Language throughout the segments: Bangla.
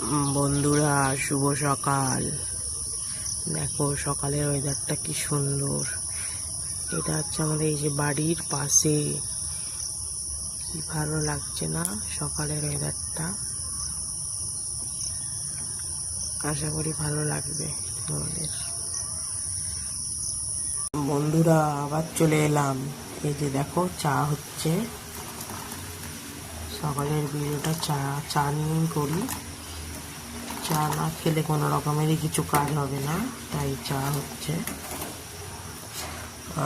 বন্ধুরা, শুভ সকাল। দেখো সকালের ওয়েদারটা কি সুন্দর। এটা হচ্ছে আমাদের এই যে বাড়ির পাশে। কি ভালো লাগছে না সকালের ওয়েদারটা। আশা করি ভালো লাগবে তোমাদের। বন্ধুরা, আবার চলে এলাম। এই যে দেখো চা হচ্ছে। সকালের ভিডিওটা চা নিয়েই করি। চা না খেলে কোনো রকমেরই কিছু কাজ হবে না, তাই চা হচ্ছে।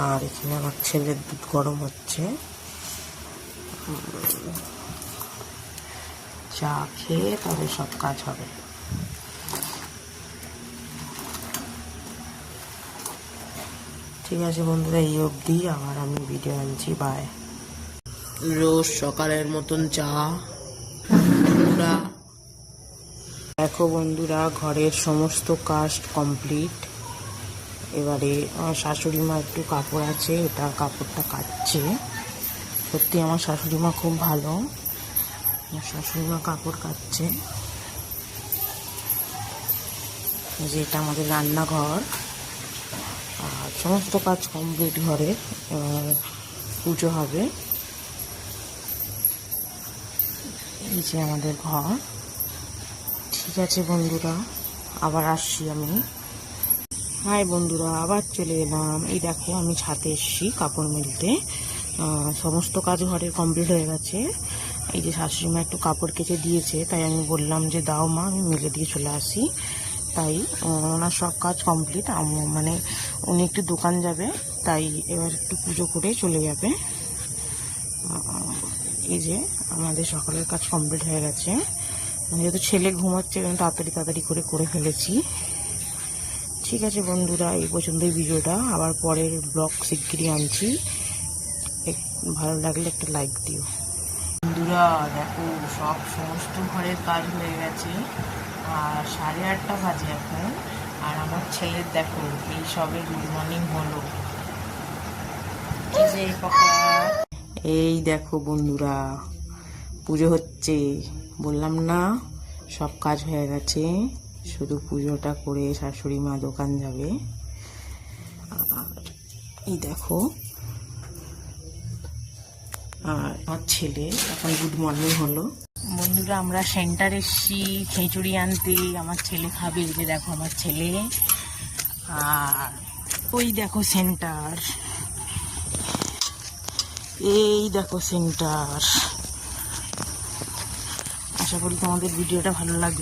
আর এখানে আমার ছেলের দুধ গরম হচ্ছে। চা খেয়ে তবে সব কাজ হবে। ঠিক আছে বন্ধুরা, এই অবধি। আবার আমি ভিডিও আনছি। বাই। রোজ সকালের মতন চা। বন্ধুরা দেখো, বন্ধুরা ঘরের সমস্ত কাজ কমপ্লিট। এবারে আমার শাশুড়ি মা একটু কাপড় আছে, এটা কাপড়টা কাটছে। সত্যি আমার শাশুড়ি মা খুব ভালো। আমার শাশুড়ি মা কাপড় কাটছে। যে এটা আমাদের রান্নাঘর। আর সমস্ত কাজ কমপ্লিট ঘরের। এবার পুজো হবে। এই যে আমাদের ঘর। ঠিক আছে বন্ধুরা, আবার আসছি আমি। হাই বন্ধুরা, আবার চলে এলাম। এই দেখো আমি ছাদে এসেছি কাপড় মেলতে। সমস্ত কাজ ঘরের কমপ্লিট হয়ে গেছে। এই যে শাশুড়ি মা একটু কাপড় কেচে দিয়েছে, তাই আমি বললাম যে দাও মা, আমি মেলে দিয়ে চলে আসি। তাই ওনার সব কাজ কমপ্লিট। মানে উনি একটু দোকান যাবে, তাই এবার একটু পুজো করে চলে যাবে। এই যে আমাদের সকালের কাজ কমপ্লিট হয়ে গেছে। যেহেতু ছেলে ঘুমাচ্ছে, তাড়াতাড়ি করে ফেলেছি। ঠিক আছে বন্ধুরা, এই পর্যন্তই ভিডিওটা। আবার পরের ব্লগ শিগগিরই আনছি। ভালো লাগলে একটা লাইক দিও। বন্ধুরা দেখো, সমস্ত ঘরের কাজ হয়ে গেছে। আর 8:30 বাজে এখন। আর আমার ছেলের দেখো এই সবে গুড মর্নিং হলো। এই দেখো বন্ধুরা, পুজো হচ্ছে। বললাম না সব কাজ হয়ে গেছে, শুধু পুজোটা করে শাশুড়ি মা দোকান যাবে। আর এই দেখো, আর আমার ছেলে এখন গুড মর্নিং হলো। বন্ধুরা, আমরা সেন্টার এসছি খিচুড়ি আনতে। আমার ছেলে খাবে। এই যে দেখো আমার ছেলে। আর ওই দেখো সেন্টার। এই দেখো সেন্টার। আশা করি তোমাদের ভিডিওটা ভালো লাগবে।